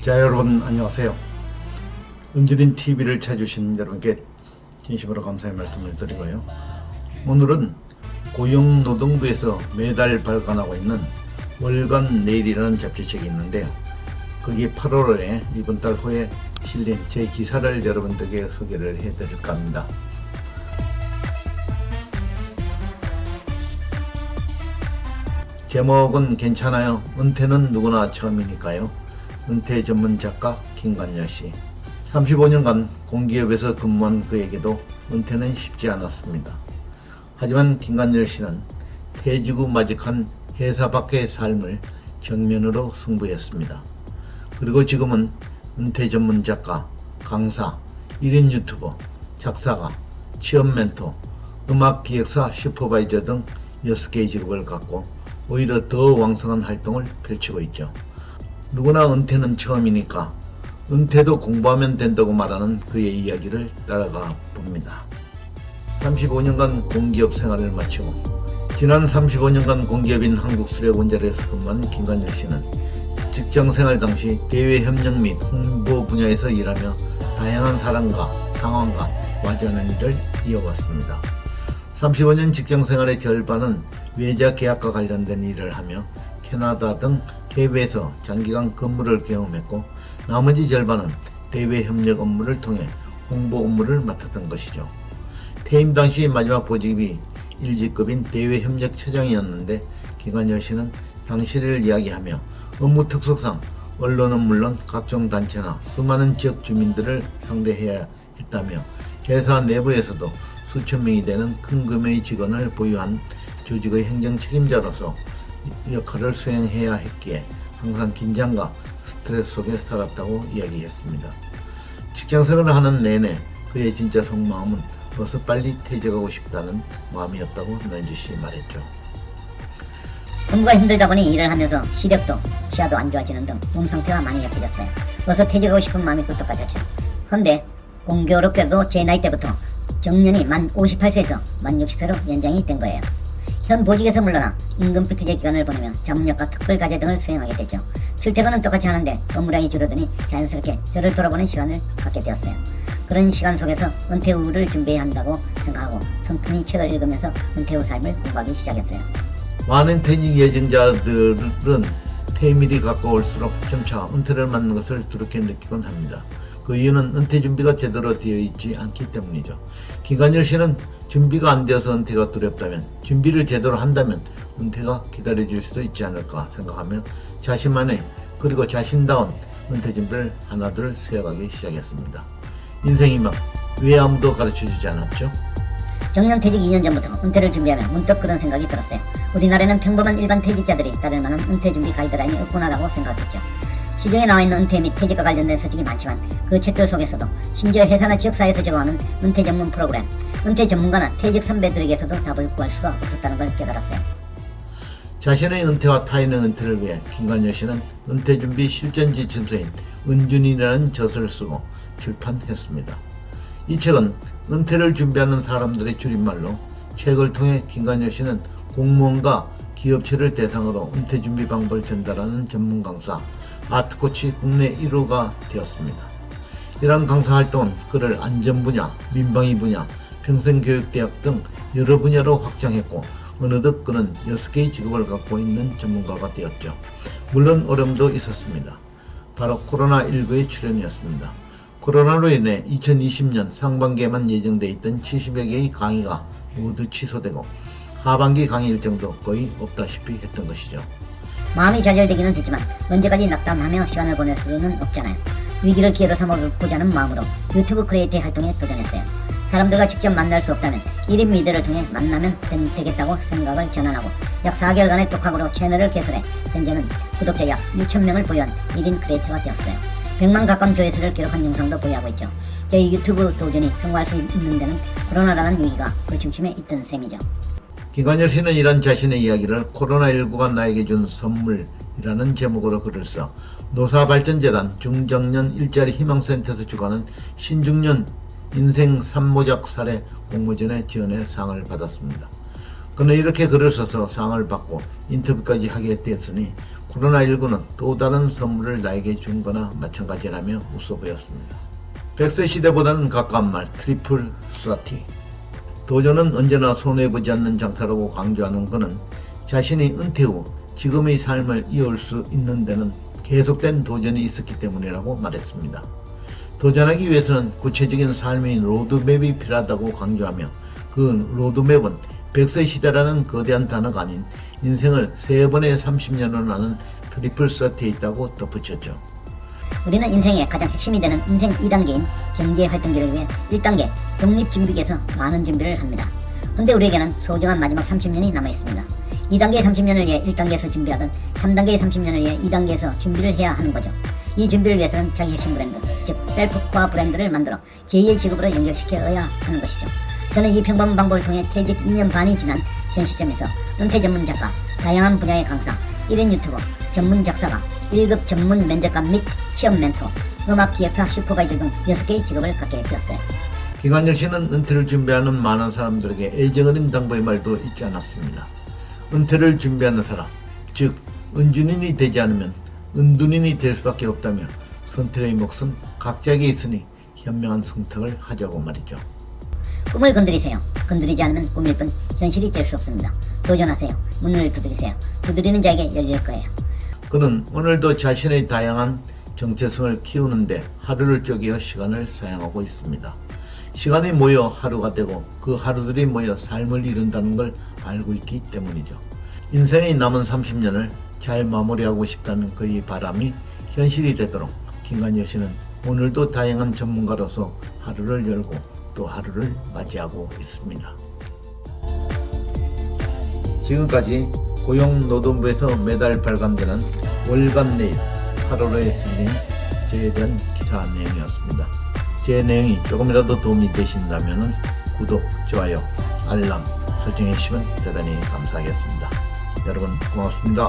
자, 여러분 안녕하세요. 은지린 TV를 찾아주신 여러분께 진심으로 감사의 말씀을 드리고요. 오늘은 고용노동부에서 매달 발간하고 있는 월간 내일이라는 잡지책이 있는데요. 거기 8월에 이번 달 후에 실린 제 기사를 여러분들에게 소개를 해드릴까 합니다. 제목은 괜찮아요. 은퇴는 누구나 처음이니까요. 은퇴 전문 작가 김관열씨. 35년간 공기업에서 근무한 그에게도 은퇴는 쉽지 않았습니다. 하지만 김관열씨는 퇴직 후 맞이한 회사 밖의 삶을 정면으로 승부했습니다. 그리고 지금은 은퇴 전문 작가, 강사, 1인 유튜버, 작사가, 취업 멘토, 음악 기획사 슈퍼바이저 등 6개의 직업을 갖고 오히려 더 왕성한 활동을 펼치고 있죠. 누구나 은퇴는 처음이니까 은퇴도 공부하면 된다고 말하는 그의 이야기를 따라가 봅니다. 35년간 공기업 생활을 마치고 지난 35년간 공기업인 한국수력원자로에서 근무한 김관열씨는 직장생활 당시 대외협력 및 홍보 분야에서 일하며 다양한 사람과 상황과 마주하는 일을 이어왔습니다. 35년 직장생활의 절반은 외자 계약과 관련된 일을 하며 캐나다 등 해외에서 장기간 근무를 경험했고, 나머지 절반은 대외협력 업무를 통해 홍보 업무를 맡았던 것이죠. 퇴임 당시 마지막 보직이 1직급인 대외협력처장이었는데 김관열씨는 당시를 이야기하며 업무 특성상 언론은 물론 각종 단체나 수많은 지역 주민들을 상대해야 했다며 회사 내부에서도 수천 명이 되는 큰 규모의 직원을 보유한 조직의 행정 책임자로서 역할을 수행해야 했기에 항상 긴장과 스트레스 속에 살았다고 이야기했습니다. 직장생활을 하는 내내 그의 진짜 속마음은 어서 빨리 퇴직하고 싶다는 마음이었다고 넌지시 말했죠. 공부가 힘들다 보니 일을 하면서 시력도 치아도 안 좋아지는 등 몸 상태가 많이 약해졌어요. 어서 퇴직하고 싶은 마음이 꿀떡 같았죠. 그런데 공교롭게도 제 나이 때부터 정년이 만 58세에서 만 60세로 연장이 된 거예요. 현 보직에서 물러나 임금 피크제 기간을 보내며 자문역과 특별과제 등을 수행하게 됐죠. 출퇴근은 똑같이 하는데 업무량이 줄어드니 자연스럽게 저를 돌아보는 시간을 갖게 되었어요. 그런 시간 속에서 은퇴 후를 준비해야 한다고 생각하고 틈틈이 책을 읽으면서 은퇴 후 삶을 공부하기 시작했어요. 많은 퇴직 예정자들은 퇴임일이 가까울수록 점차 은퇴를 맞는 것을 두렵게 느끼곤 합니다. 그 이유는 은퇴 준비가 제대로 되어 있지 않기 때문이죠. 김관열씨는 준비가 안 되어서 은퇴가 두렵다면 준비를 제대로 한다면 은퇴가 기다려질 수도 있지 않을까 생각하며 자신만의 그리고 자신다운 은퇴 준비를 하나둘 세워가기 시작했습니다. 인생이 막 왜 아무도 가르쳐주지 않았죠? 정년 퇴직 2년 전부터 은퇴를 준비하며 문득 그런 생각이 들었어요. 우리나라에는 평범한 일반 퇴직자들이 따를 만한 은퇴 준비 가이드라인이 없구나라고 생각했죠. 시중에 나와 있는 은퇴 및 퇴직과 관련된 서적이 많지만 그 책들 속에서도 심지어 회사나 지역사회에서 제공하는 은퇴 전문 프로그램, 은퇴 전문가나 퇴직 선배들에게서도 답을 구할 수가 없었다는 걸 깨달았어요. 자신의 은퇴와 타인의 은퇴를 위해 김관열씨는 은퇴 준비 실전 지침서인 은준이라는 저서를 쓰고 출판했습니다. 이 책은 은퇴를 준비하는 사람들의 줄임말로 책을 통해 김관열씨는 공무원과 기업체를 대상으로 은퇴 준비 방법을 전달하는 전문 강사, 아트코치 국내 1호가 되었습니다. 이러한 강사 활동은 그를 안전 분야, 민방위 분야, 평생교육대학 등 여러 분야로 확장했고 어느덧 그는 6개의 직업을 갖고 있는 전문가가 되었죠. 물론 어려움도 있었습니다. 바로 코로나19의 출현이었습니다. 코로나로 인해 2020년 상반기에만 예정돼 있던 70여 개의 강의가 모두 취소되고 하반기 강의 일정도 거의 없다시피 했던 것이죠. 마음이 좌절되기는 했지만 언제까지 낙담하며 시간을 보낼 수는 없잖아요. 위기를 기회로 삼아보자는 마음으로 유튜브 크리에이터 활동에 도전했어요. 사람들과 직접 만날 수 없다면 1인 미디어를 통해 만나면 되겠다고 생각을 전환하고 약 4개월간의 독학으로 채널을 개설해 현재는 구독자 약 6,000명을 보유한 1인 크리에이터가 되었어요. 100만 가까운 조회수를 기록한 영상도 보유하고 있죠. 저희 유튜브 도전이 성공할 수 있는 데는 코로나라는 위기가 그 중심에 있던 셈이죠. 김관열씨는 이런 자신의 이야기를 코로나19가 나에게 준 선물이라는 제목으로 글을 써 노사발전재단 중정년 일자리 희망센터에서 주관하는 신중년 인생 산모작 사례 공모전에 지원해 상을 받았습니다. 그는 이렇게 글을 써서 상을 받고 인터뷰까지 하게 됐으니 코로나19는 또 다른 선물을 나에게 준 거나 마찬가지라며 웃어 보였습니다. 100세 시대보다는 가까운 말 트리플 스와티. 도전은 언제나 손해보지 않는 장사라고 강조하는 그는 자신이 은퇴 후 지금의 삶을 이어올 수 있는 데는 계속된 도전이 있었기 때문이라고 말했습니다. 도전하기 위해서는 구체적인 삶의 로드맵이 필요하다고 강조하며 그 로드맵은 100세 시대라는 거대한 단어가 아닌 인생을 3번의 30년으로 나눈 트리플 서티에 있다고 덧붙였죠. 우리는 인생의 가장 핵심이 되는 인생 2단계인 경제활동기를 위해 1단계 독립준비기에서 많은 준비를 합니다. 근데 우리에게는 소중한 마지막 30년이 남아있습니다. 2단계의 30년을 위해 1단계에서 준비하든 3단계의 30년을 위해 2단계에서 준비를 해야 하는 거죠. 이 준비를 위해서는 자기 핵심 브랜드, 즉 셀프코어 브랜드를 만들어 제2의 직업으로 연결시켜야 하는 것이죠. 저는 이 평범한 방법을 통해 퇴직 2년 반이 지난 현 시점에서 은퇴 전문 작가, 다양한 분야의 강사, 1인 유튜버, 전문 작사가, 1급 전문 면접관 및 취업 멘토, 음악 기획사 슈퍼바이저 등 6개의 직업을 갖게 되었어요. 김관열 씨는 은퇴를 준비하는 많은 사람들에게 애정어린 당부의 말도 잊지 않았습니다. 은퇴를 준비하는 사람, 즉 은둔인이 되지 않으면 은둔인이 될 수밖에 없다며 선택의 몫은 각자에게 있으니 현명한 선택을 하자고 말이죠. 꿈을 건드리세요. 건드리지 않으면 꿈일 뿐 현실이 될 수 없습니다. 도전하세요. 문을 두드리세요. 두드리는 자에게 열릴 거예요. 그는 오늘도 자신의 다양한 정체성을 키우는데 하루를 쪼개어 시간을 사용하고 있습니다. 시간이 모여 하루가 되고 그 하루들이 모여 삶을 이룬다는 걸 알고 있기 때문이죠. 인생의 남은 30년을 잘 마무리하고 싶다는 그의 바람이 현실이 되도록 김관열 씨는 오늘도 다양한 전문가로서 하루를 열고 또 하루를 맞이하고 있습니다. 지금까지 고용노동부에서 매달 발간되는 월간 내일 하루로의 승리인 저에 대한 기사 내용이었습니다. 제 내용이 조금이라도 도움이 되신다면 구독, 좋아요, 알람 설정해 주시면 대단히 감사하겠습니다. 여러분 고맙습니다.